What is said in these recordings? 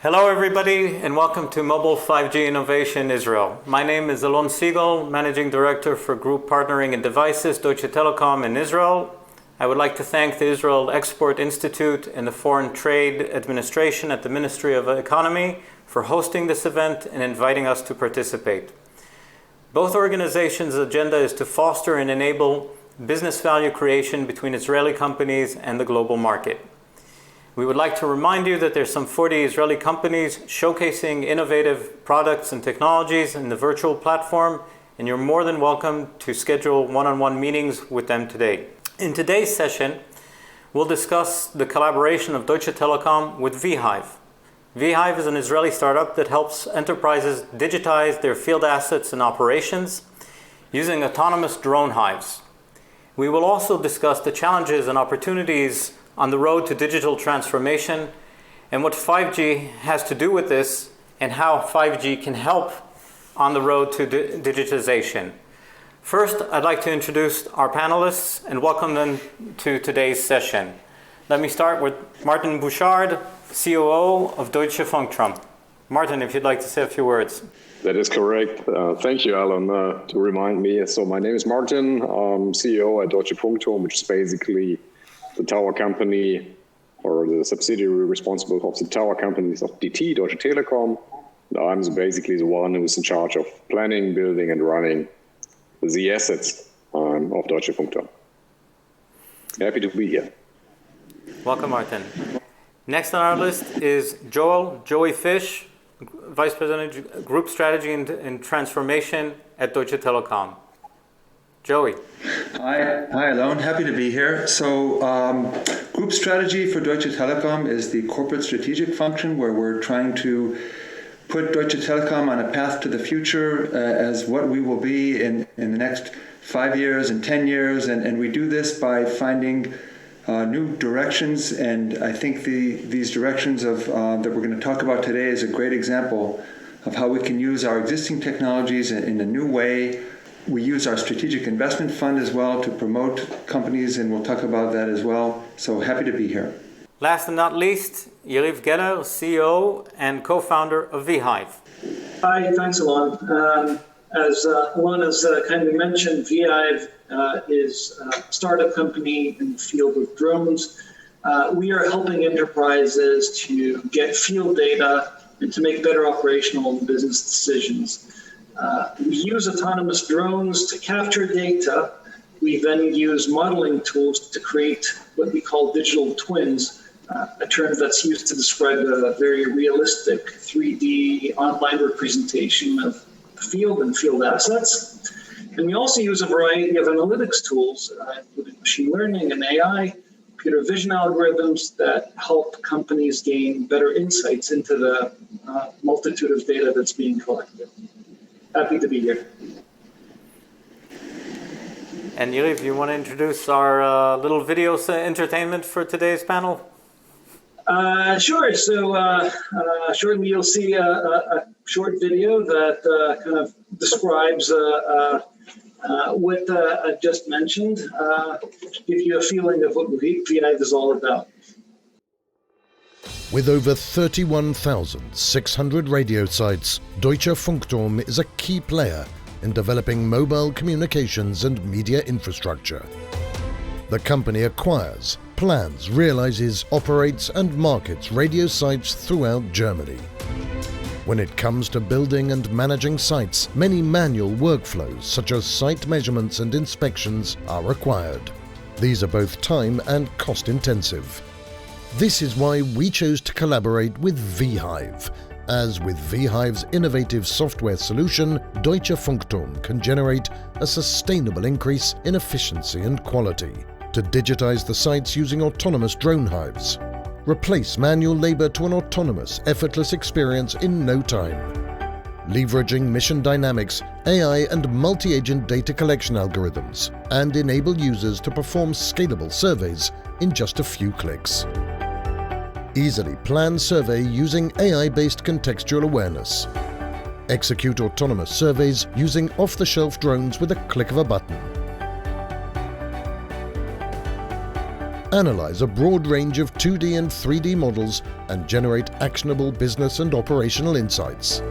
Hello everybody and welcome to Mobile 5G Innovation Israel. My name is Alon Siegel, Managing Director for Group Partnering and Devices, Deutsche Telekom in Israel. I would like to thank the Israel Export Institute and the Foreign Trade Administration at the Ministry of Economy for hosting this event and inviting us to participate. Both organizations' agenda is to foster and enable business value creation between Israeli companies and the global market. We would like to remind you that there's some 40 Israeli companies showcasing innovative products and technologies in the virtual platform, and you're more than welcome to schedule one-on-one meetings with them today. In today's session, we'll discuss the collaboration of Deutsche Telekom with vHive. vHive is an Israeli startup that helps enterprises digitize their field assets and operations using autonomous drone hives. We will also discuss the challenges and opportunities on the road to digital transformation and what 5G has to do with this and how 5G can help on the road to digitization. First, I'd like to introduce our panelists and welcome them to today's session. Let me start with Martin Bouchard, COO of Deutsche Funkturm. Martin, if you'd like to say a few words. That is correct. Thank you, Alan, to remind me. So my name is Martin, I'm CEO at Deutsche Funkturm, which is basically the tower company or the subsidiary responsible for the tower companies of DT, Deutsche Telekom. I'm basically the one who's in charge of planning, building, and running the assets of Deutsche Funkturm. Happy to be here. Welcome, Martin. Next on our list is Joey Fish, Vice President, Group Strategy and Transformation at Deutsche Telekom. Joey. Hi, Alon. Happy to be here. So, Group Strategy for Deutsche Telekom is the corporate strategic function where we're trying to put Deutsche Telekom on a path to the future as what we will be in the next 5 years and 10 years. And we do this by finding new directions. And I think these directions that we're going to talk about today is a great example of how we can use our existing technologies in a new way. We use our strategic investment fund as well to promote companies, and we'll talk about that as well. So happy to be here. Last and not least, Yariv Geller, CEO and co-founder of vHive. Hi, thanks, Alon. As Alon has kindly mentioned, vHive is a startup company in the field of drones. We are helping enterprises to get field data and to make better operational and business decisions. We use autonomous drones to capture data. We then use modeling tools to create what we call digital twins, a term that's used to describe a very realistic 3D online representation of the field and field assets. And we also use a variety of analytics tools, including machine learning and AI, computer vision algorithms that help companies gain better insights into the multitude of data that's being collected. Happy to be here. And Yariv, you want to introduce our little video entertainment for today's panel? Sure. So shortly you'll see a short video that kind of describes what I just mentioned, to give you a feeling of what vHive is all about. With over 31,600 radio sites, Deutsche Funkturm is a key player in developing mobile communications and media infrastructure. The company acquires, plans, realizes, operates and markets radio sites throughout Germany. When it comes to building and managing sites, many manual workflows such as site measurements and inspections are required. These are both time and cost intensive. This is why we chose to collaborate with vHive. As with vHive's innovative software solution, Deutsche Funkturm can generate a sustainable increase in efficiency and quality to digitize the sites using autonomous drone hives, replace manual labor to an autonomous, effortless experience in no time, leveraging mission dynamics, AI and multi-agent data collection algorithms, and enable users to perform scalable surveys in just a few clicks. Easily plan survey using AI-based contextual awareness. Execute autonomous surveys using off-the-shelf drones with a click of a button. analyze a broad range of 2D and 3D models, and generate actionable business and operational insights.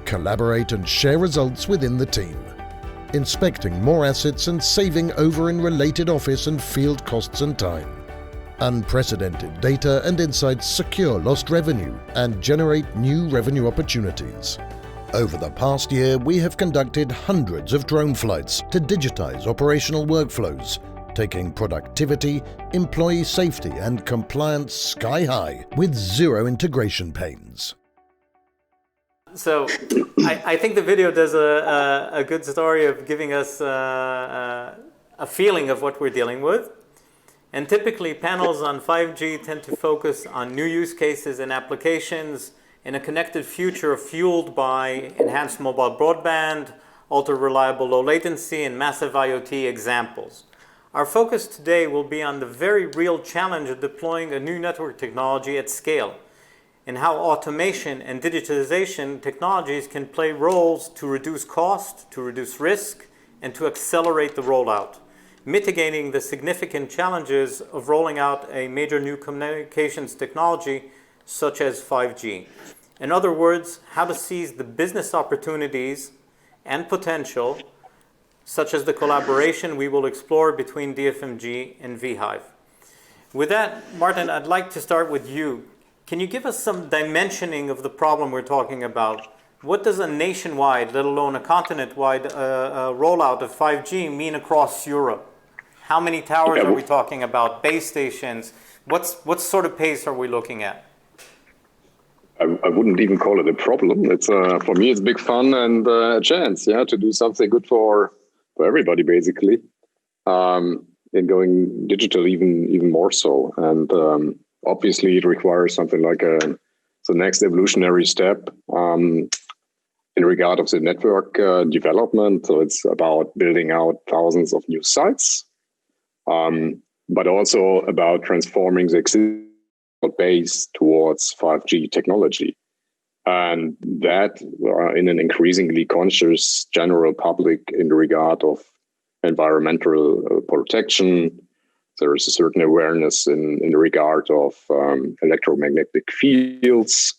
Collaborate and share results within the team, inspecting more assets and saving over in related office and field costs and time. Unprecedented data and insights secure lost revenue and generate new revenue opportunities. Over the past year, we have conducted hundreds of drone flights to digitize operational workflows, taking productivity, employee safety and compliance sky high with zero integration pains. So I think the video does a good story of giving us a feeling of what we're dealing with. And typically panels on 5G tend to focus on new use cases and applications in a connected future fueled by enhanced mobile broadband, ultra-reliable low latency, and massive IoT examples. Our focus today will be on the very real challenge of deploying a new network technology at scale, and how automation and digitalization technologies can play roles to reduce cost, to reduce risk, and to accelerate the rollout, mitigating the significant challenges of rolling out a major new communications technology such as 5G. In other words, how to seize the business opportunities and potential, such as the collaboration we will explore between DFMG and vHive. With that, Martin, I'd like to start with you. Can you give us some dimensioning of the problem we're talking about? What does a nationwide, let alone a continent-wide rollout of 5G mean across Europe? How many towers are we talking about? Base stations? What sort of pace are we looking at? I wouldn't even call it a problem. It's for me, it's big fun and a chance, to do something good for everybody, basically. And going digital even more so. And obviously, it requires something like the next evolutionary step in regard of the network development. So it's about building out thousands of new sites, but also about transforming the existing base towards 5G technology. And that in an increasingly conscious general public in regard of environmental protection. There is a certain awareness in regard of electromagnetic fields.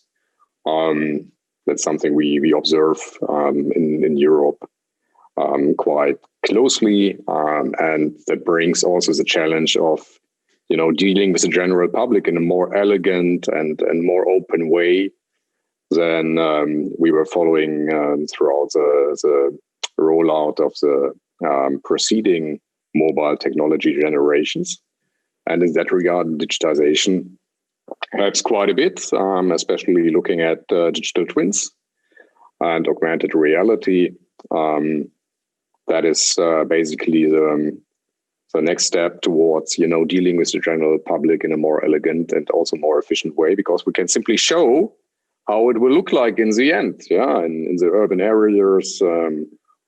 That's something we observe in Europe quite closely. And that brings also the challenge of dealing with the general public in a more elegant and more open way than we were following throughout the rollout of the preceding mobile technology generations. And in that regard, digitization helps quite a bit, especially looking at digital twins and augmented reality. That is basically the next step towards, dealing with the general public in a more elegant and also more efficient way, because we can simply show how it will look like in the end, in the urban areas,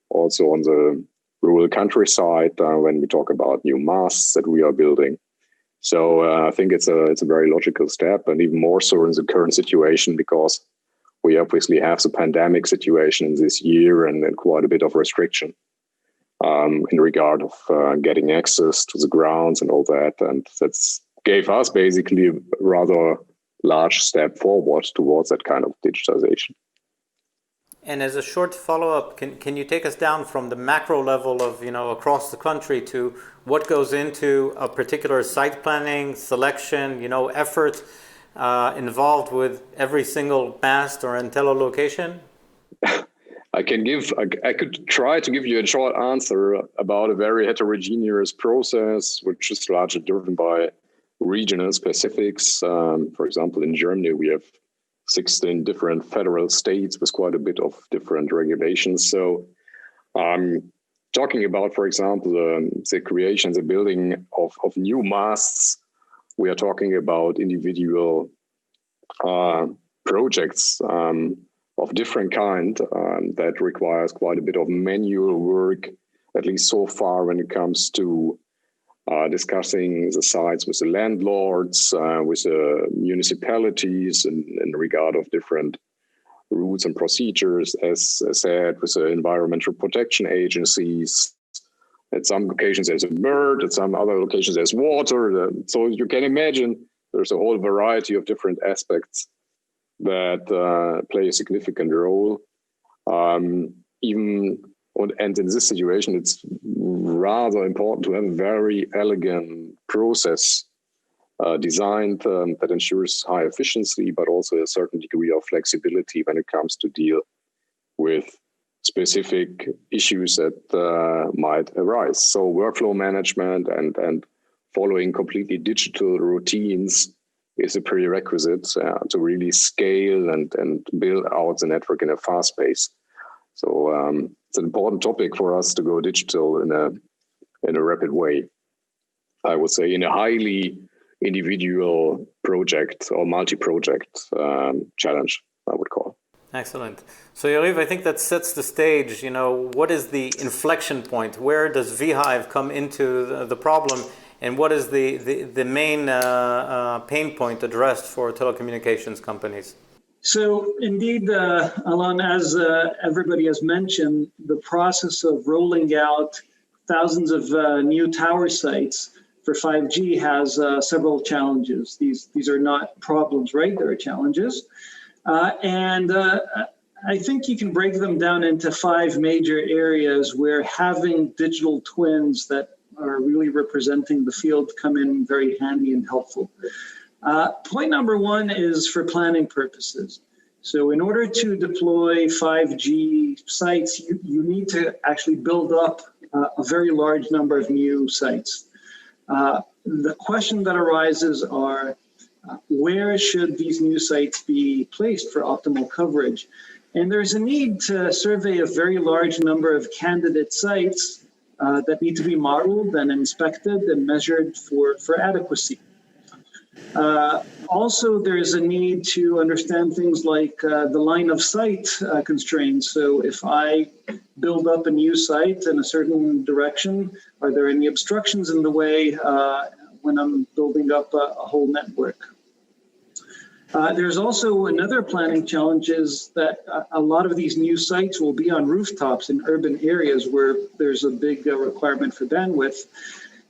also on the rural countryside, when we talk about new masts that we are building. So I think it's a very logical step, and even more so in the current situation, because we obviously have the pandemic situation in this year and quite a bit of restriction in regard of getting access to the grounds and all that. And that's gave us basically a rather large step forward towards that kind of digitization. And as a short follow-up, can you take us down from the macro level of, across the country to what goes into a particular site planning, selection, effort involved with every single mast or antenna location? I could try to give you a short answer about a very heterogeneous process, which is largely driven by regional specifics. For example, in Germany, we have 16 different federal states with quite a bit of different regulations. So talking about, for example, the creation, the building of new masts, we are talking about individual projects of different kind that requires quite a bit of manual work, at least so far when it comes to discussing the sites with the landlords, with the municipalities in regard of different rules and procedures, as I said, with the environmental protection agencies, At some locations there's a bird, at some other locations there's water. So you can imagine there's a whole variety of different aspects that play a significant role. And in this situation, it's rather important to have a very elegant process designed that ensures high efficiency, but also a certain degree of flexibility when it comes to deal with specific issues that might arise. So workflow management and following completely digital routines is a prerequisite to really scale and build out the network in a fast pace. So it's an important topic for us to go digital in a rapid way. I would say in a highly individual project or multi-project challenge, I would call. Excellent. So Yariv, I think that sets the stage. What is the inflection point? Where does vHive come into the problem? And what is the main pain point addressed for telecommunications companies? So indeed, Alon, as everybody has mentioned, the process of rolling out thousands of new tower sites for 5G has several challenges. These are not problems, right? There are challenges. And I think you can break them down into 5 major areas where having digital twins that are really representing the field come in very handy and helpful. Point number 1 is for planning purposes. So in order to deploy 5G sites, you need to actually build up a very large number of new sites. The question that arises are, where should these new sites be placed for optimal coverage? And there's a need to survey a very large number of candidate sites that need to be modeled and inspected and measured for adequacy. Also, there's a need to understand things like the line of sight constraints. So if I build up a new site in a certain direction, are there any obstructions in the way when I'm building up a whole network? There's also another planning challenge is that a lot of these new sites will be on rooftops in urban areas where there's a big requirement for bandwidth.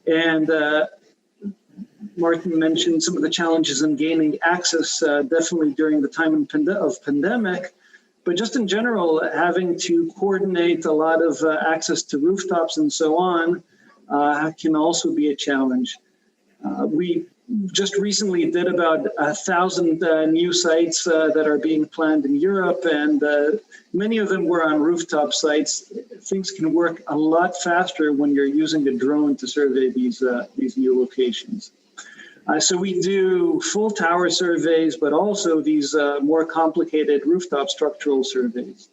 And Martin mentioned some of the challenges in gaining access, definitely during the time of pandemic, but just in general, having to coordinate a lot of access to rooftops and so on can also be a challenge. We just recently did about 1,000 new sites that are being planned in Europe, and many of them were on rooftop sites. Things can work a lot faster when you're using a drone to survey these new locations. So we do full tower surveys, but also these more complicated rooftop structural surveys.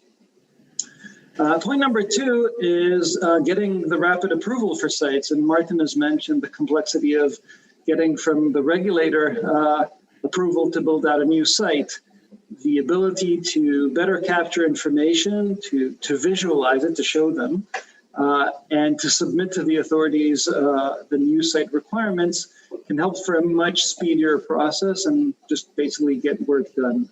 Point number 2 is getting the rapid approval for sites. And Martin has mentioned the complexity of getting from the regulator approval to build out a new site. The ability to better capture information, to visualize it, to show them, and to submit to the authorities the new site requirements can help for a much speedier process and just basically get work done.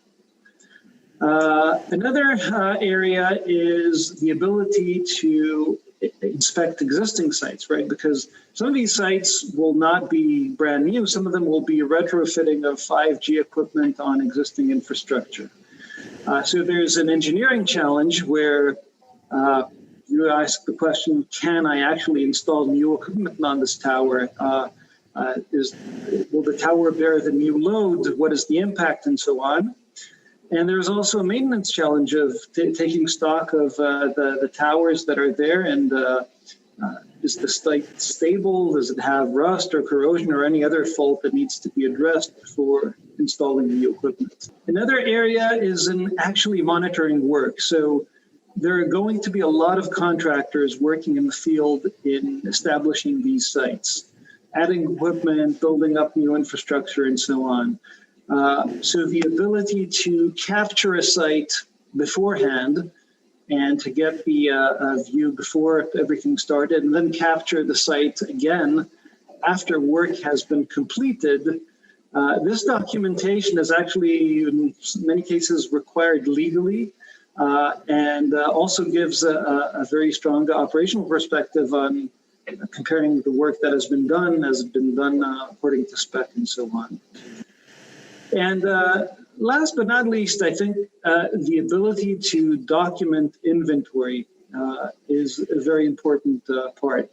Another area is the ability to inspect existing sites, right? Because some of these sites will not be brand new. Some of them will be retrofitting of 5G equipment on existing infrastructure. So there's an engineering challenge where you ask the question, can I actually install new equipment on this tower? Will the tower bear the new load? What is the impact and so on? And there's also a maintenance challenge of taking stock of the towers that are there, and is the site stable? Does it have rust or corrosion or any other fault that needs to be addressed before installing new equipment? Another area is in actually monitoring work. So there are going to be a lot of contractors working in the field in establishing these sites, adding equipment, building up new infrastructure, and so on. So the ability to capture a site beforehand and to get the view before everything started, and then capture the site again after work has been completed. This documentation is actually, in many cases, required legally, and also gives a very strong operational perspective on comparing the work that has been done according to spec and so on. And last but not least, I think the ability to document inventory is a very important part.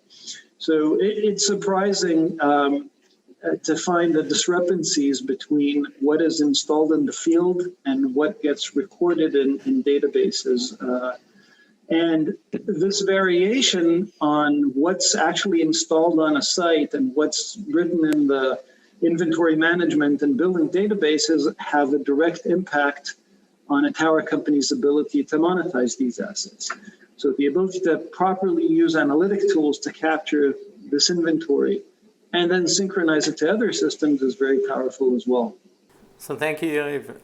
So it's surprising to find the discrepancies between what is installed in the field and what gets recorded in databases. And this variation on what's actually installed on a site and what's written in the inventory management and building databases have a direct impact on a tower company's ability to monetize these assets. So the ability to properly use analytic tools to capture this inventory and then synchronize it to other systems is very powerful as well. So thank you, Yariv.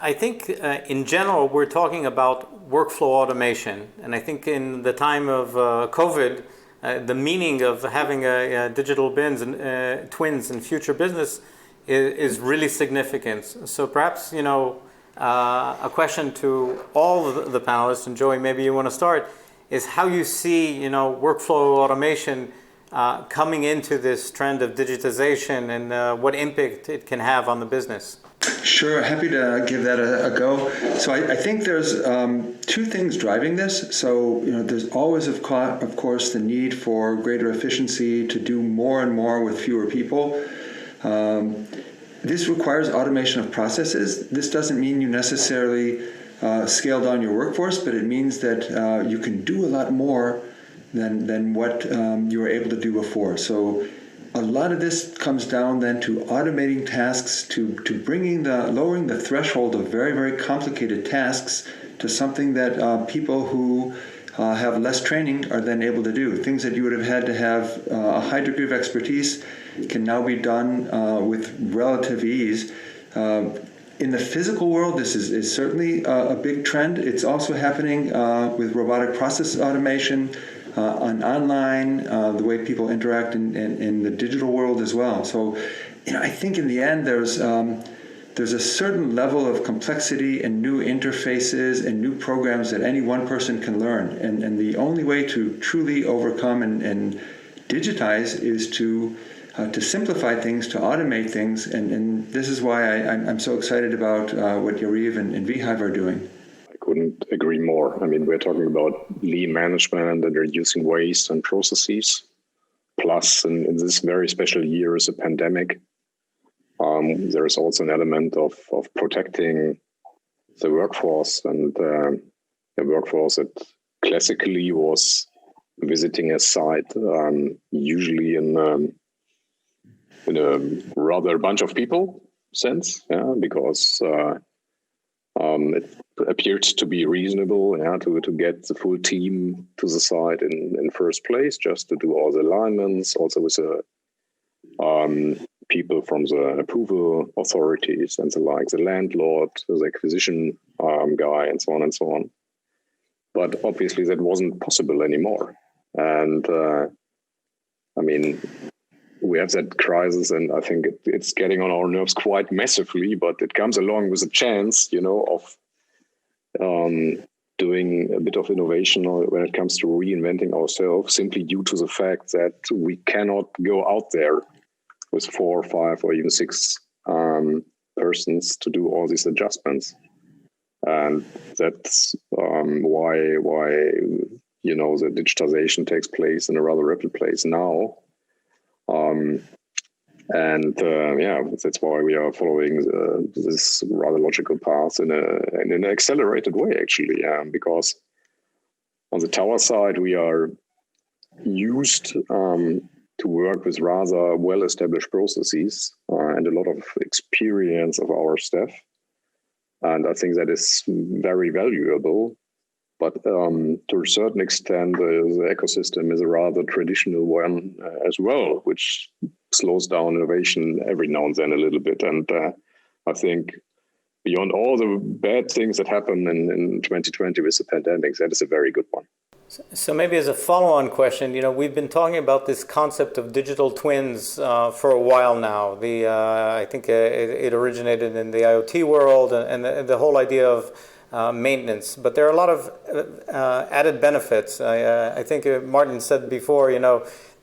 I think in general, we're talking about workflow automation. And I think in the time of COVID, the meaning of having a digital twins in future business is really significant. So perhaps, a question to all the panelists, and Joey, maybe you want to start, is how you see, workflow automation coming into this trend of digitization and what impact it can have on the business. Sure, happy to give that a go. So I think there's two things driving this. So there's always, of course, the need for greater efficiency to do more and more with fewer people. This requires automation of processes. This doesn't mean you necessarily scale down your workforce, but it means that you can do a lot more than what you were able to do before. So a lot of this comes down then to automating tasks, to lowering the threshold of very, very complicated tasks to something that people who have less training are then able to do. Things that you would have had to have a high degree of expertise can now be done with relative ease. In the physical world, this is certainly a big trend. It's also happening with robotic process automation, online, the way people interact in the digital world as well. So, I think in the end there's a certain level of complexity and new interfaces and new programs that any one person can learn. And the only way to truly overcome and digitize is to simplify things, to automate things. And this is why I'm so excited about what Yariv and vHive are doing. Couldn't agree more. I mean, we're talking about lean management and reducing waste and processes. Plus, in this very special year as a pandemic, there is also an element of protecting the workforce and the workforce that classically was visiting a site, usually in a rather bunch of people sense, because it appeared to be reasonable to get the full team to the site in first place, just to do all the alignments, also with people from the approval authorities and the landlord, the acquisition guy, and so on and so on. But obviously that wasn't possible anymore. And we have that crisis, and I think it's getting on our nerves quite massively, but it comes along with a chance, of doing a bit of innovation when it comes to reinventing ourselves, simply due to the fact that we cannot go out there with 4 or 5 or even 6 persons to do all these adjustments. And that's why the digitization takes place in a rather rapid pace now. That's why we are following this rather logical path in an accelerated way, actually, because on the tower side, we are used to work with rather well-established processes and a lot of experience of our staff. And I think that is very valuable. But to a certain extent, the ecosystem is a rather traditional one as well, which slows down innovation every now and then a little bit. And I think beyond all the bad things that happened in 2020 with the pandemic, that is a very good one. So maybe as a follow-on question, we've been talking about this concept of digital twins for a while now. I think it originated in the IoT world and the whole idea of maintenance, but there are a lot of added benefits. I think Martin said before,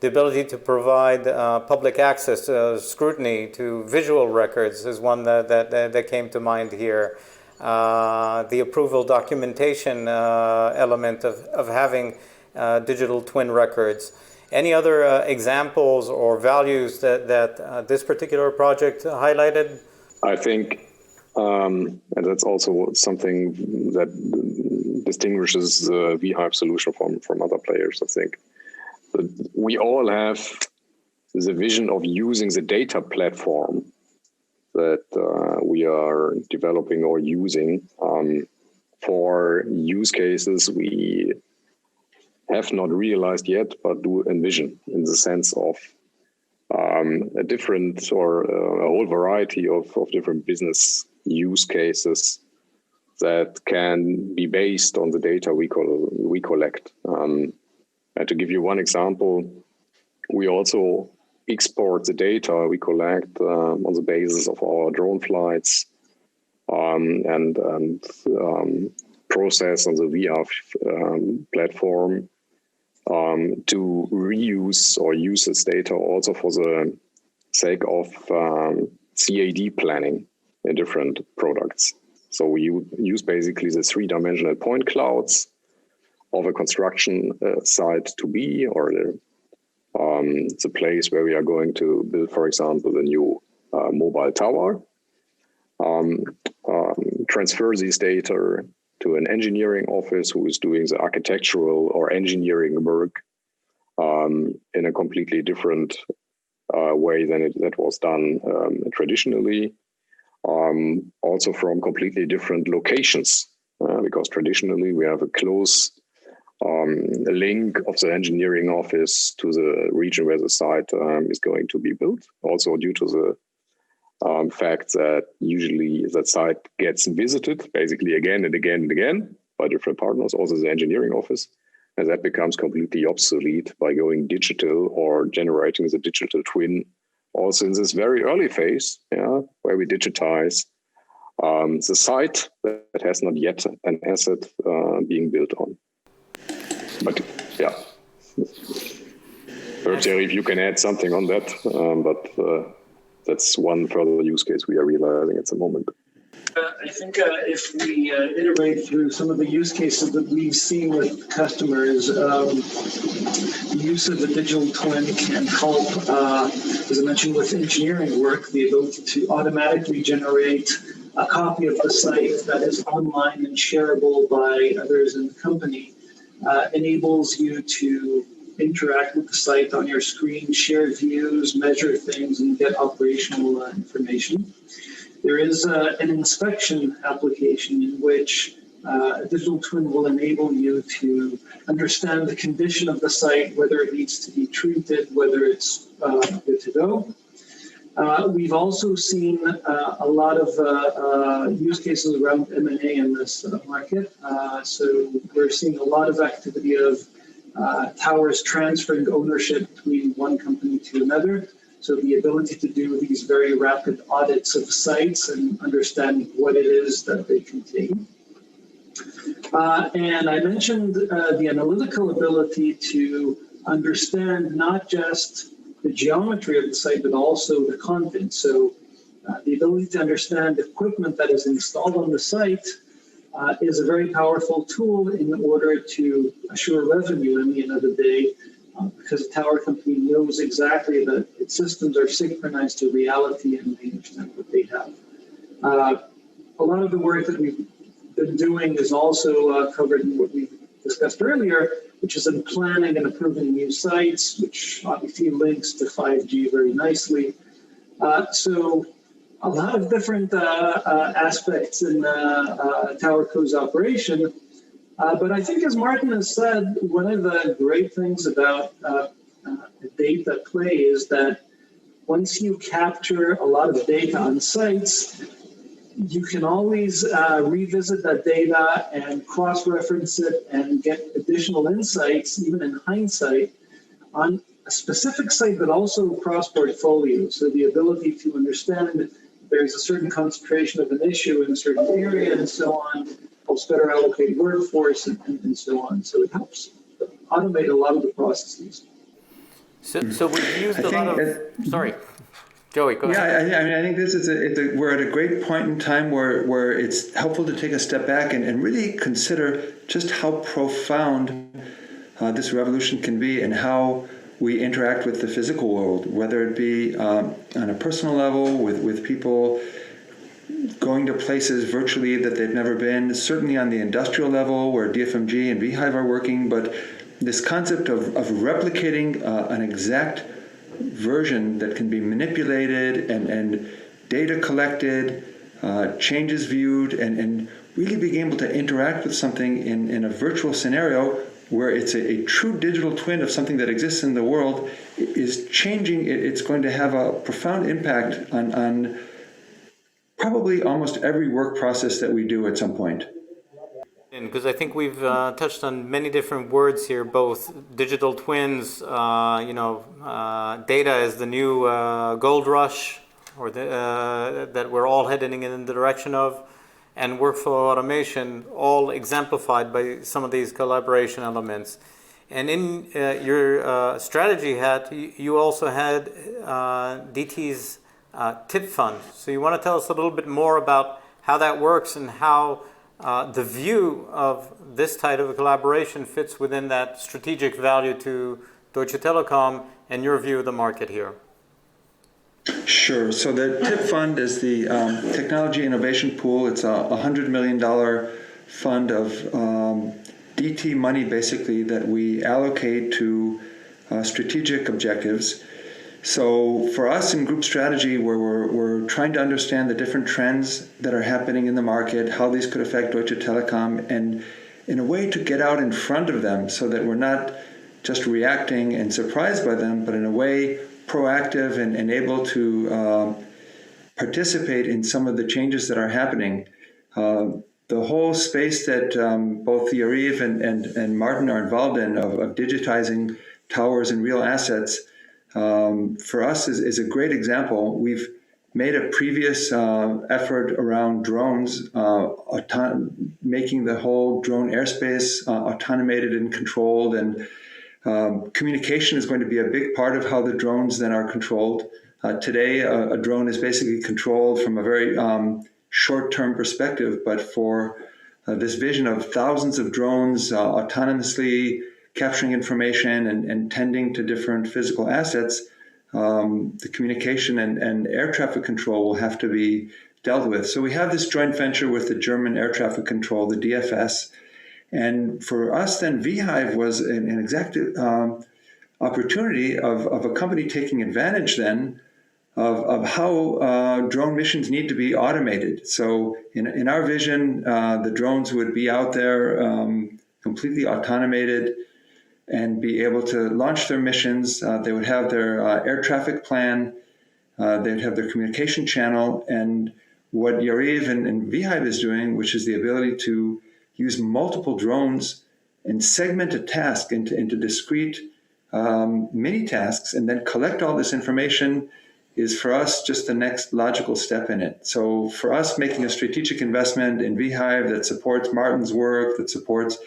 The ability to provide public access, scrutiny to visual records is one that came to mind here. The approval documentation element of having digital twin records. Any other examples or values that this particular project highlighted? I think, and that's also something that distinguishes the vHive solution from other players, I think. But we all have the vision of using the data platform that we are developing or using for use cases we have not realized yet, but do envision in the sense of a different or a whole variety of different business use cases that can be based on the data we collect. And to give you one example, we also export the data we collect on the basis of our drone flights and process on the vHive platform to reuse or use this data also for the sake of CAD planning in different products. So we use basically the three-dimensional point clouds of a construction site to be, or the place where we are going to build, for example, the new mobile tower. Transfer these data to an engineering office who is doing the architectural or engineering work in a completely different way than that was done traditionally. Also from completely different locations, because traditionally we have a close link of the engineering office to the region where the site is going to be built. Also due to the fact that usually that site gets visited basically again and again and again by different partners, also the engineering office, and that becomes completely obsolete by going digital or generating the digital twin also in this very early phase, where we digitize the site that has not yet an asset being built on. But yeah, perhaps if you can add something on that, but that's one further use case we are realizing at the moment. I think if we iterate through some of the use cases that we've seen with customers, the use of the digital twin can help, as I mentioned, with engineering work, the ability to automatically generate a copy of the site that is online and shareable by others in the company, enables you to interact with the site on your screen, share views, measure things, and get operational information. There is an inspection application in which a digital twin will enable you to understand the condition of the site, whether it needs to be treated, whether it's good to go. We've also seen a lot of use cases around M&A in this market. So we're seeing a lot of activity of towers transferring ownership between one company to another. So the ability to do these very rapid audits of sites and understand what it is that they contain. And I mentioned the analytical ability to understand not just the geometry of the site, but also the content. So the ability to understand equipment that is installed on the site is a very powerful tool in order to assure revenue at the end of the day, because the tower company knows exactly that its systems are synchronized to reality and they understand what they have. A lot of the work that we've been doing is also covered in what we discussed earlier, which is in planning and approving new sites, which obviously links to 5G very nicely. So a lot of different aspects in TowerCo's operation. But I think, as Martin has said, one of the great things about data play is that once you capture a lot of data on sites, you can always revisit that data and cross-reference it and get additional insights, even in hindsight, on a specific site, but also cross-portfolio. So the ability to understand there's a certain concentration of an issue in a certain area and so on, helps better allocate workforce and so on. So it helps automate a lot of the processes. So we've used a lot of. Sorry, Joey, go ahead. Yeah, I mean, I think this is we're at a great point in time where it's helpful to take a step back and really consider just how profound this revolution can be and how we interact with the physical world, whether it be on a personal level with people going to places virtually that they've never been, certainly on the industrial level where DFMG and VHive are working, but this concept of replicating an exact version that can be manipulated and data collected, changes viewed, and really being able to interact with something in a virtual scenario where it's a true digital twin of something that exists in the world is changing. It's going to have a profound impact on probably almost every work process that we do at some point. Because I think we've touched on many different words here, both digital twins, data as the new gold rush, or that we're all heading in the direction of, and workflow automation, all exemplified by some of these collaboration elements. And in your strategy hat, you also had DT's TIP Fund. So you want to tell us a little bit more about how that works and how the view of this type of collaboration fits within that strategic value to Deutsche Telekom and your view of the market here. Sure. So the TIP Fund is the Technology Innovation Pool. It's a $100 million fund of DT money, basically, that we allocate to strategic objectives. So for us in group strategy, where we're trying to understand the different trends that are happening in the market, how these could affect Deutsche Telekom, and in a way to get out in front of them so that we're not just reacting and surprised by them, but in a way proactive and able to participate in some of the changes that are happening. The whole space that both Yariv and Martin are involved in of digitizing towers and real assets, for us is a great example. We've made a previous effort around drones, making the whole drone airspace automated and controlled, and communication is going to be a big part of how the drones then are controlled. Today, a drone is basically controlled from a very short-term perspective, but for this vision of thousands of drones autonomously capturing information and tending to different physical assets, the communication and air traffic control will have to be dealt with. So we have this joint venture with the German air traffic control, the DFS. And for us then, VHive was an exact opportunity of a company taking advantage then of how drone missions need to be automated. So in our vision, the drones would be out there completely automated and be able to launch their missions. They would have their air traffic plan, they would have their communication channel, and what Yariv and VHive is doing, which is the ability to use multiple drones and segment a task into discrete mini tasks and then collect all this information, is for us just the next logical step in it. So for us, making a strategic investment in VHive that supports Martin's work, that supports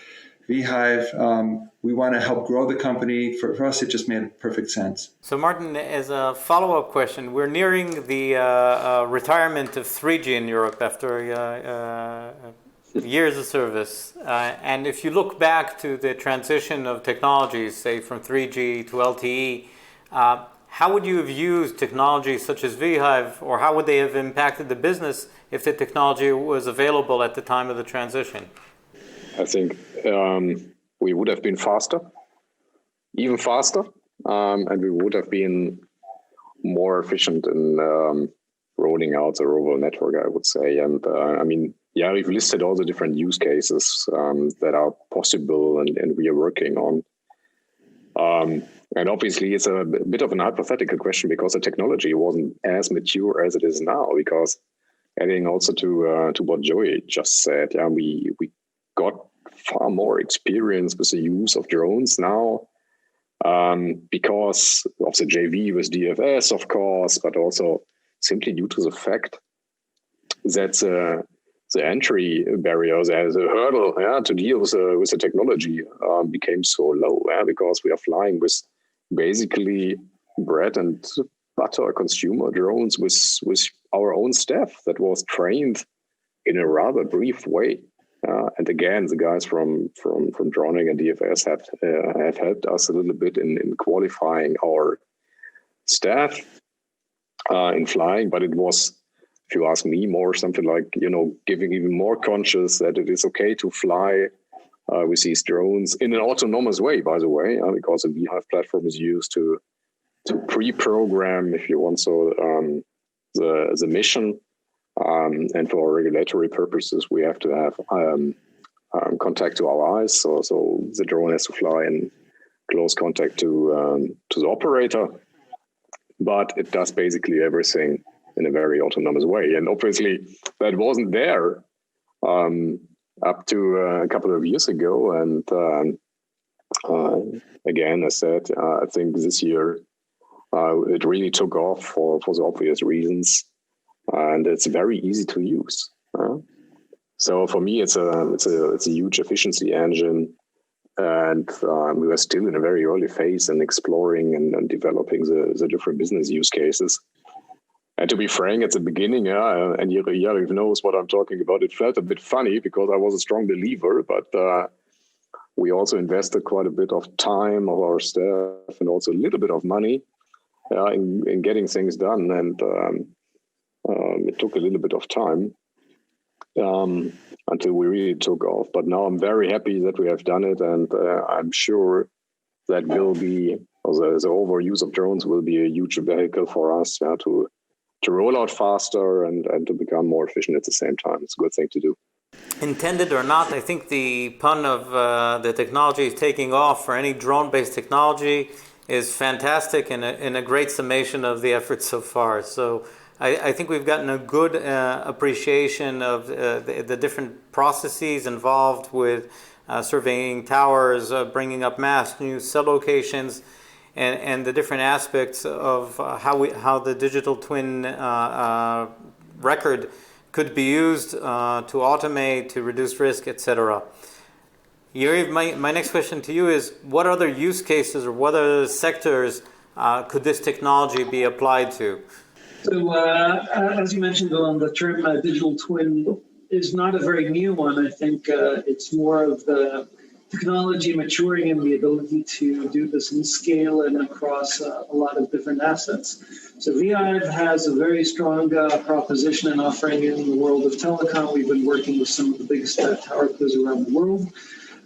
VHive, we want to help grow the company. For us, it just made perfect sense. So Martin, as a follow-up question, we're nearing the retirement of 3G in Europe after years of service. And if you look back to the transition of technologies, say from 3G to LTE, how would you have used technologies such as VHive, or how would they have impacted the business if the technology was available at the time of the transition? I think we would have been faster, even faster, and we would have been more efficient in rolling out the Rovo network, I would say. And we've listed all the different use cases that are possible and we are working on. And obviously, it's a bit of an hypothetical question because the technology wasn't as mature as it is now. Because adding also to what Joey just said, we got far more experience with the use of drones now because of the JV with DFS, of course, but also simply due to the fact that the entry barriers as a hurdle to deal with the technology became so low because we are flying with basically bread and butter consumer drones with our own staff that was trained in a rather brief way. And again, the guys from Droning and DFS have helped us a little bit in qualifying our staff in flying, but it was, if you ask me, more something like, giving even more conscious that it is okay to fly with these drones in an autonomous way, by the way, because the VHive platform is used to pre-program, if you want, so the mission. And for regulatory purposes, we have to have contact to our eyes. So the drone has to fly in close contact to the operator, but it does basically everything in a very autonomous way. And obviously, that wasn't there up to a couple of years ago. And again, I said, I think this year it really took off for the obvious reasons. And it's very easy to use. So for me, it's a huge efficiency engine, and we were still in a very early phase in exploring and developing the different business use cases. And to be frank, at the beginning, and Yariv knows what I'm talking about, it felt a bit funny because I was a strong believer, but we also invested quite a bit of time of our staff and also a little bit of money in getting things done. And it took a little bit of time until we really took off. But now I'm very happy that we have done it, and I'm sure that will be, the overuse of drones will be a huge vehicle for us to roll out faster and to become more efficient at the same time. It's a good thing to do. Intended or not, I think the pun of the technology is taking off for any drone-based technology is fantastic and a great summation of the efforts so far. So I think we've gotten a good appreciation of the different processes involved with surveying towers, bringing up masts, new cell locations, and the different aspects of how the digital twin record could be used to automate, to reduce risk, etc. Yariv, my next question to you is, what other use cases or what other sectors could this technology be applied to? So, as you mentioned, Dylan, the term digital twin is not a very new one. I think it's more of the technology maturing and the ability to do this in scale and across a lot of different assets. So VHive has a very strong proposition and offering in the world of telecom. We've been working with some of the biggest tower crews around the world.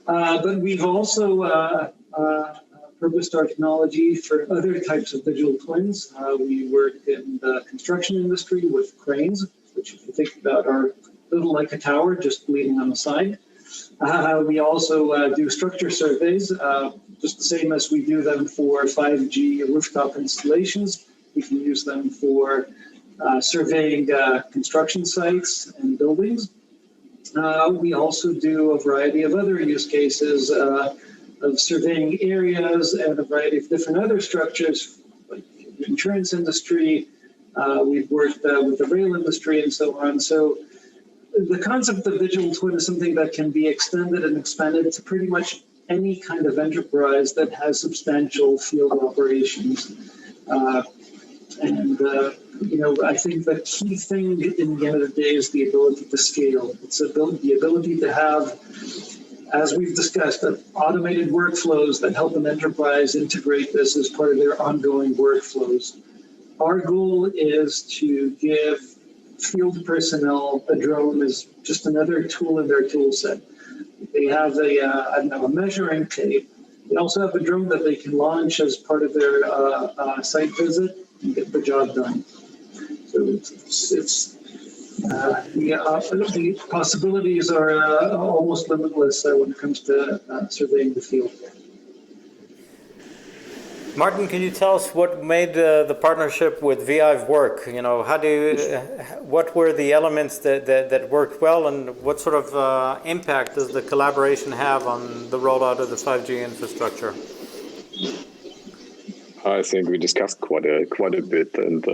But we've also purposed our technology for other types of digital twins. We work in the construction industry with cranes, which if you think about are a little like a tower, just leaning on the side. We also do structure surveys, just the same as we do them for 5G rooftop installations. We can use them for surveying construction sites and buildings. We also do a variety of other use cases of surveying areas and a variety of different other structures, like the insurance industry. We've worked with the rail industry and so on. So the concept of digital twin is something that can be extended and expanded to pretty much any kind of enterprise that has substantial field operations. I think the key thing in the end of the day is the ability to scale. It's the ability to have, as we've discussed, automated workflows that help an enterprise integrate this as part of their ongoing workflows. Our goal is to give field personnel a drone as just another tool in their tool set. They have a measuring tape. They also have a drone that they can launch as part of their site visit and get the job done. So the possibilities are almost limitless when it comes to surveying the field. Martin, can you tell us what made the partnership with VHive work? What were the elements that worked well, and what sort of impact does the collaboration have on the rollout of the 5G infrastructure? I think we discussed quite a bit, and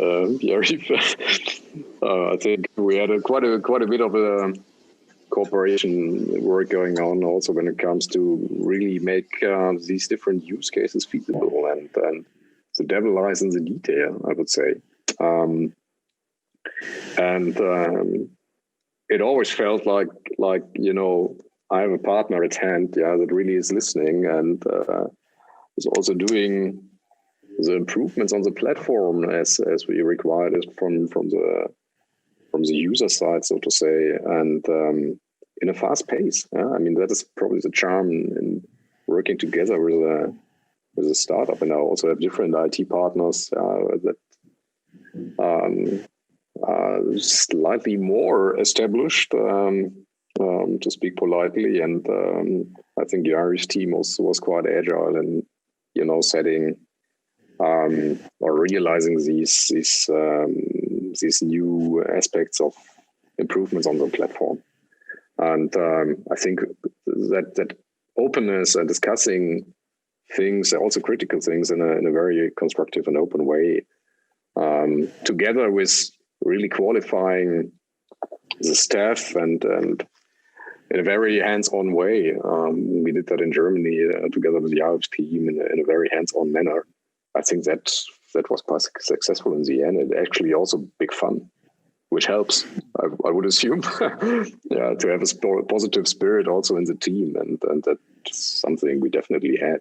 I think we had quite a bit of a cooperation work going on also when it comes to really make these different use cases feasible, and the devil lies in the detail, I would say. It always felt like I have a partner at hand, that really is listening and is also doing the improvements on the platform as we required it from the user side, so to say, and in a fast pace. I mean, that is probably the charm in working together with a startup. And I also have different IT partners that slightly more established, to speak politely. And I think the Irish team was quite agile in, setting or realizing these new aspects of improvements on the platform. And I think that openness and discussing things, also critical things, in a very constructive and open way, together with really qualifying the staff and in a very hands-on way. We did that in Germany together with the Irish team in a very hands-on manner. I think that was quite successful in the end, and actually also big fun, which helps, I would assume, to have a positive spirit also in the team, and that's something we definitely had.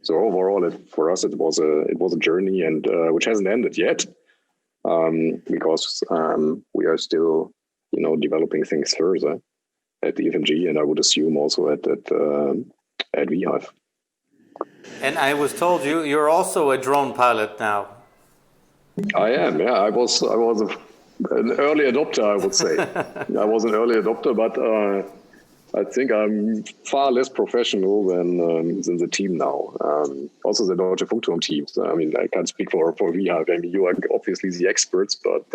So overall, for us, it was a journey, and which hasn't ended yet, because we are still, developing things further at the FMG, and I would assume also at vHive. And I was told you're also a drone pilot now. I am, yeah. I was an early adopter, I would say. I was an early adopter, but I think I'm far less professional than the team now. Also the Deutsche Funkturm teams. I mean, I can't speak for vHive. I mean, you are obviously the experts, but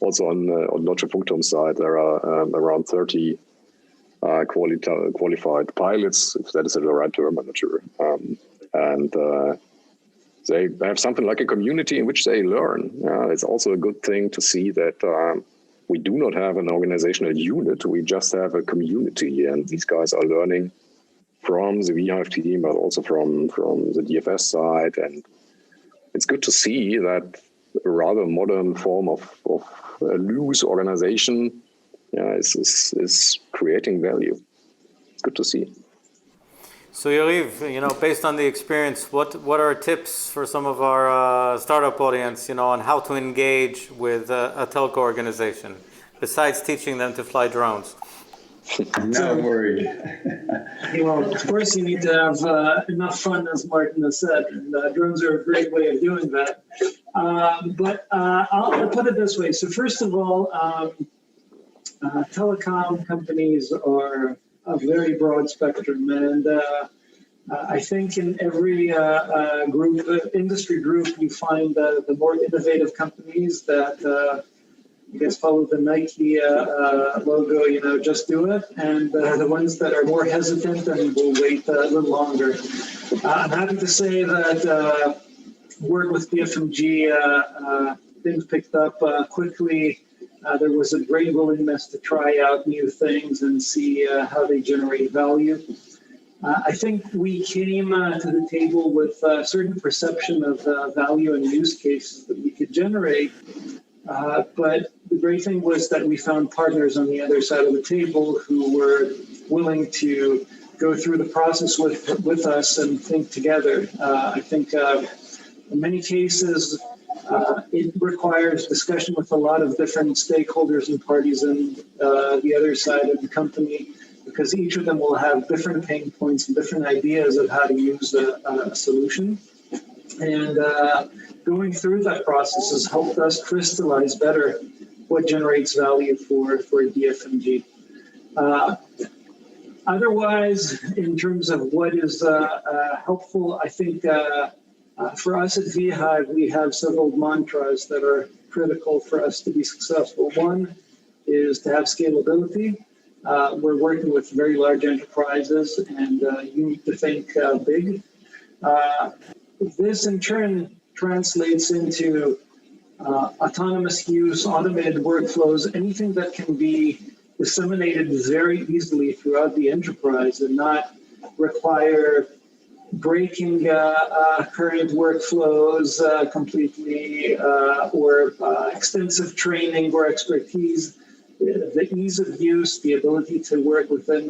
also on Deutsche Funkturm side, there are around 30 qualified pilots, if that is the right term, I'm not sure. And they have something like a community in which they learn. It's also a good thing to see that we do not have an organizational unit. We just have a community, and these guys are learning from the vHive team, but also from the DFS side. And it's good to see that a rather modern form of a loose organization is creating value. It's good to see. So Yariv, based on the experience, what are tips for some of our startup audience, on how to engage with a telco organization, besides teaching them to fly drones? I'm not worried. Well, of course, you need to have enough fun, as Martin has said, and drones are a great way of doing that. But I'll put it this way. So first of all, telecom companies are a very broad spectrum, and I think in every industry group, you find the more innovative companies that I guess follow the Nike logo, just do it, and the ones that are more hesitant and will wait a little longer. I'm happy to say that work with DFMG, things picked up quickly. There was a great willingness to try out new things and see how they generate value. I think we came to the table with a certain perception of value and use cases that we could generate. But the great thing was that we found partners on the other side of the table who were willing to go through the process with us and think together. I think in many cases, it requires discussion with a lot of different stakeholders and parties on the other side of the company, because each of them will have different pain points and different ideas of how to use a solution. And going through that process has helped us crystallize better what generates value for DFMG. Otherwise, in terms of what is helpful, I think for us at vHive, we have several mantras that are critical for us to be successful. One is to have scalability. We're working with very large enterprises, and you need to think big. This, in turn, translates into autonomous use, automated workflows, anything that can be disseminated very easily throughout the enterprise and not require breaking current workflows completely or extensive training or expertise. The ease of use, the ability to work within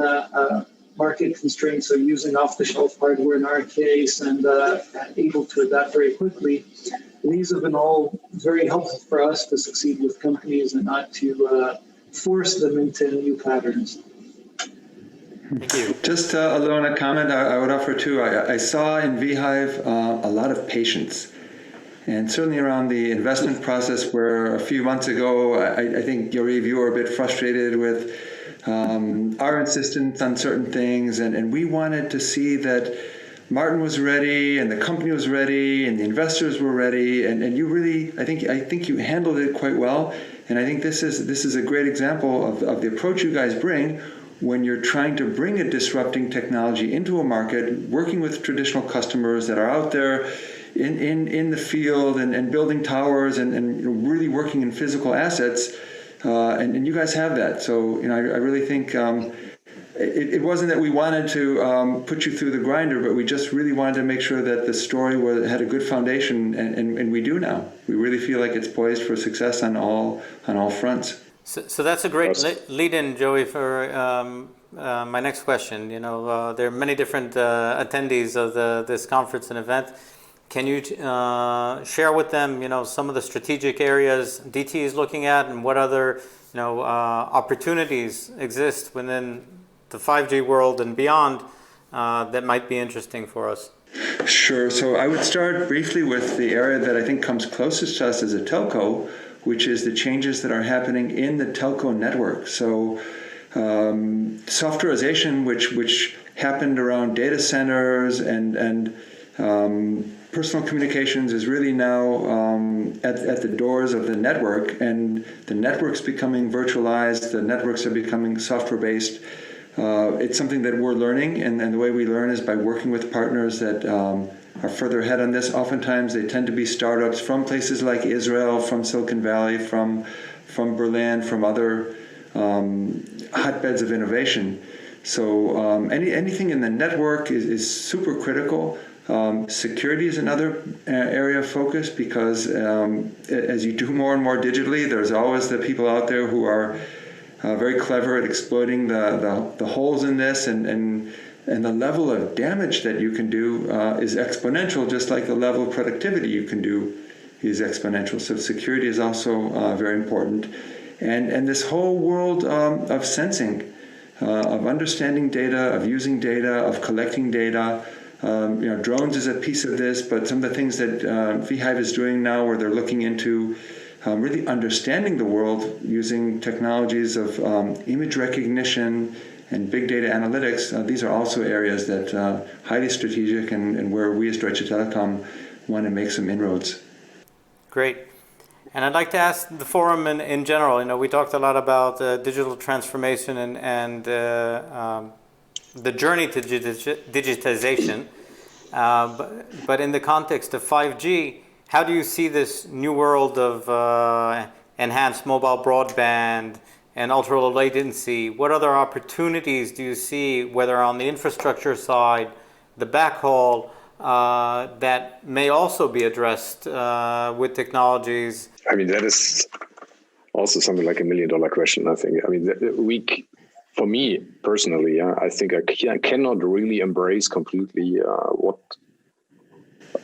market constraints, so using off-the-shelf hardware in our case, and able to adapt very quickly. These have been all very helpful for us to succeed with companies and not to force them into new patterns. Thank you. Just Alon, a comment I would offer too. I saw in VHive a lot of patience, and certainly around the investment process, where a few months ago, I think, Yariv, you were a bit frustrated with our insistence on certain things, and we wanted to see that Martin was ready, and the company was ready, and the investors were ready, and you really, I think you handled it quite well, and I think this is a great example of the approach you guys bring when you're trying to bring a disrupting technology into a market, working with traditional customers that are out there in the field and building towers and really working in physical assets, and you guys have that. So I really think it wasn't that we wanted to put you through the grinder, but we just really wanted to make sure that the story had a good foundation, and we do now. We really feel like it's poised for success on all fronts. So that's a great lead-in, Joey, for my next question. There are many different attendees of this conference and event. Can you share with them, some of the strategic areas DT is looking at, and what other, opportunities exist within the 5G world and beyond that might be interesting for us? Sure. So I would start briefly with the area that I think comes closest to us as a telco, which is the changes that are happening in the telco network. So softwareization, which happened around data centers and personal communications, is really now at the doors of the network, and the network's becoming virtualized, the networks are becoming software-based. It's something that we're learning, and the way we learn is by working with partners that are further ahead on this. Oftentimes they tend to be startups from places like Israel, from Silicon Valley, from Berlin, from other hotbeds of innovation. So anything in the network is super critical. Security is another area of focus, because as you do more and more digitally, there's always the people out there who are very clever at exploiting the holes in this, and the level of damage that you can do is exponential, just like the level of productivity you can do is exponential. So security is also very important. And this whole world of sensing, of understanding data, of using data, of collecting data. Drones is a piece of this, but some of the things that VHive is doing now, where they're looking into really understanding the world using technologies of image recognition and big data analytics, these are also areas that are highly strategic and where we as Deutsche Telekom want to make some inroads. Great. And I'd like to ask the forum in general, we talked a lot about digital transformation and the journey to digitization, but in the context of 5G, how do you see this new world of enhanced mobile broadband and ultra low latency? What other opportunities do you see, whether on the infrastructure side, the backhaul, that may also be addressed with technologies? I mean, that is also something like $1 million question, I think. I mean, for me personally, I think I cannot really embrace completely what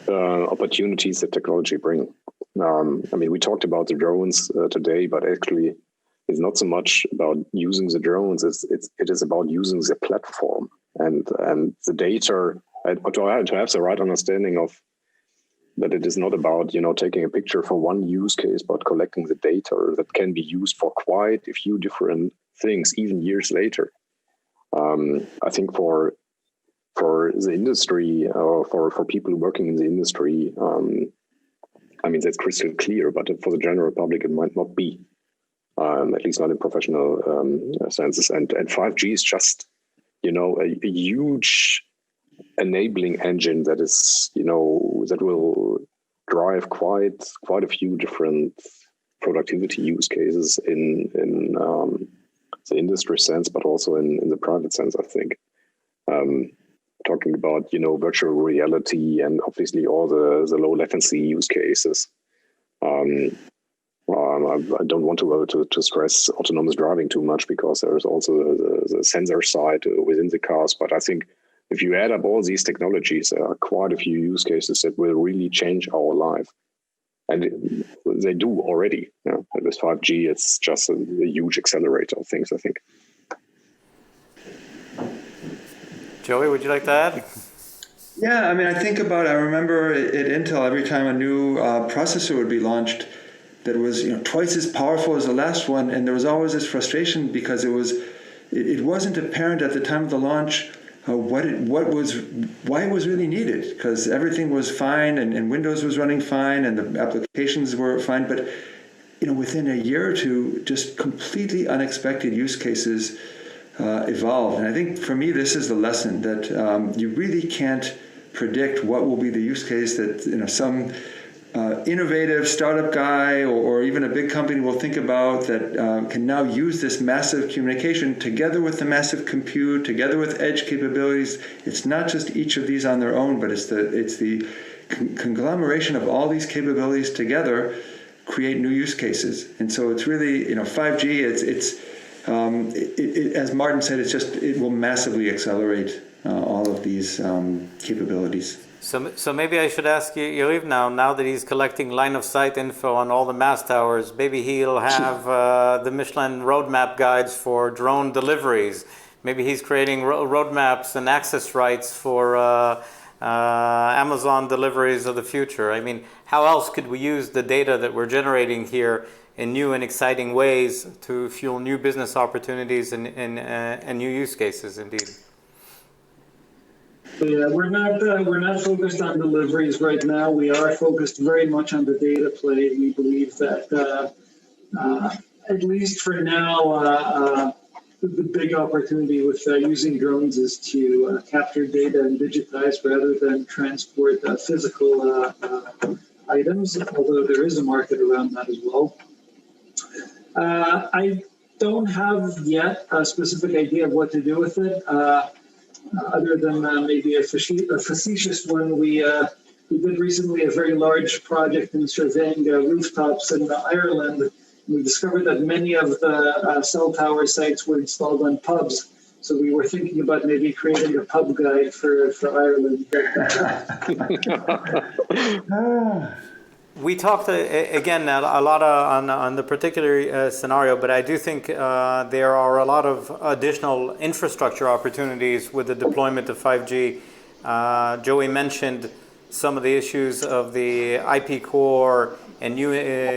opportunities that technology bring. I mean, we talked about the drones today, but actually it's not so much about using the drones. It is about using the platform and the data, to have the right understanding of that. It is not about, taking a picture for one use case, but collecting the data that can be used for quite a few different things, even years later. I think for the industry, or for people working in the industry, I mean, that's crystal clear, but for the general public, it might not be, at least not in professional senses. And 5G is just, a huge enabling engine that is, that will drive quite a few different productivity use cases in the industry sense, but also in the private sense, I think. Talking about, virtual reality and obviously all the low latency use cases. I don't want to stress autonomous driving too much because there's also the sensor side within the cars. But I think if you add up all these technologies, there are quite a few use cases that will really change our life. And they do already. With 5G, it's just a huge accelerator of things, I think. Joey, would you like to add? Yeah, I remember at Intel, every time a new processor would be launched that was twice as powerful as the last one, and there was always this frustration because it wasn't apparent at the time of the launch why it was really needed, because everything was fine and Windows was running fine and the applications were fine, but within a year or two, just completely unexpected use cases evolved. And I think for me, this is the lesson that you really can't predict what will be the use case that some innovative startup guy or even a big company will think about that can now use this massive communication together with the massive compute, together with edge capabilities. It's not just each of these on their own, but it's the conglomeration of all these capabilities together create new use cases. And so it's really 5G. As Martin said, it will massively accelerate all of these capabilities. So maybe I should ask Yariv now that he's collecting line of sight info on all the mast towers, maybe he'll have the Michelin roadmap guides for drone deliveries. Maybe he's creating roadmaps and access rights for Amazon deliveries of the future. I mean, how else could we use the data that we're generating here in new and exciting ways to fuel new business opportunities and new use cases, indeed? Yeah, we're not focused on deliveries right now. We are focused very much on the data play. We believe that at least for now, the big opportunity with using drones is to capture data and digitize rather than transport physical items, although there is a market around that as well. I don't have yet a specific idea of what to do with it, other than maybe a facetious one. We did recently a very large project in surveying rooftops in Ireland. We discovered that many of the cell tower sites were installed on pubs. So we were thinking about maybe creating a pub guide for Ireland. We talked again a lot on the particular scenario, but I do think there are a lot of additional infrastructure opportunities with the deployment of 5G. Joey mentioned some of the issues of the IP core and new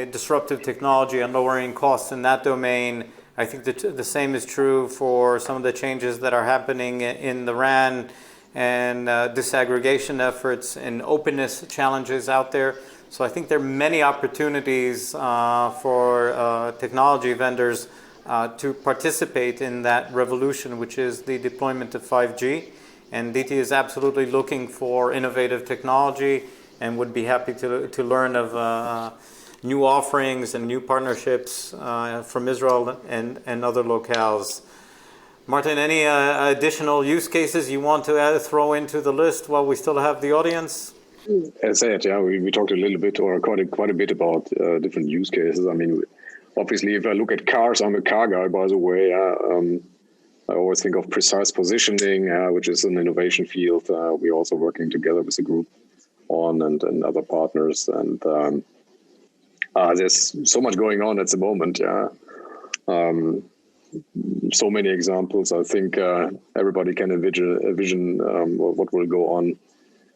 disruptive technology and lowering costs in that domain. I think that the same is true for some of the changes that are happening in the RAN and disaggregation efforts and openness challenges out there. So I think there are many opportunities for technology vendors to participate in that revolution, which is the deployment of 5G. And DT is absolutely looking for innovative technology and would be happy to learn of new offerings and new partnerships from Israel and other locales. Martin, any additional use cases you want to throw into the list while we still have the audience? As I said, yeah, we talked a little bit or quite a bit about different use cases. I mean, obviously, if I look at cars, I'm a car guy, by the way. I always think of precise positioning, which is an innovation field. We're also working together with the group on and other partners. And there's so much going on at the moment. Yeah. So many examples. I think everybody can envision what will go on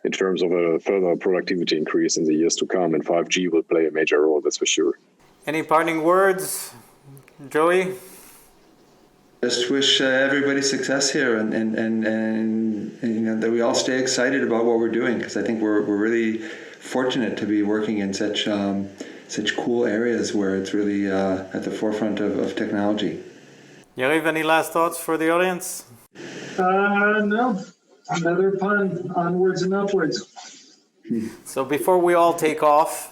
in terms of a further productivity increase in the years to come. And 5G will play a major role, that's for sure. Any parting words, Joey? Just wish everybody success here and that we all stay excited about what we're doing, because I think we're really fortunate to be working in such cool areas where it's really at the forefront of technology. Yariv, any last thoughts for the audience? No. Another pun, onwards and upwards. So before we all take off,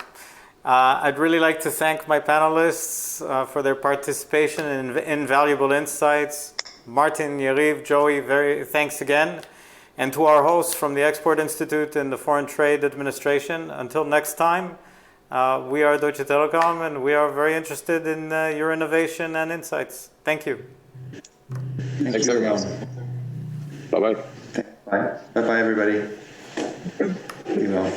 I'd really like to thank my panelists for their participation and invaluable insights. Martin, Yariv, Joey, thanks again. And to our hosts from the Export Institute and the Foreign Trade Administration, until next time, we are Deutsche Telekom, and we are very interested in your innovation and insights. Thank you. Thank you, Alon. Bye-bye. Bye. Bye-bye, everybody. Be well.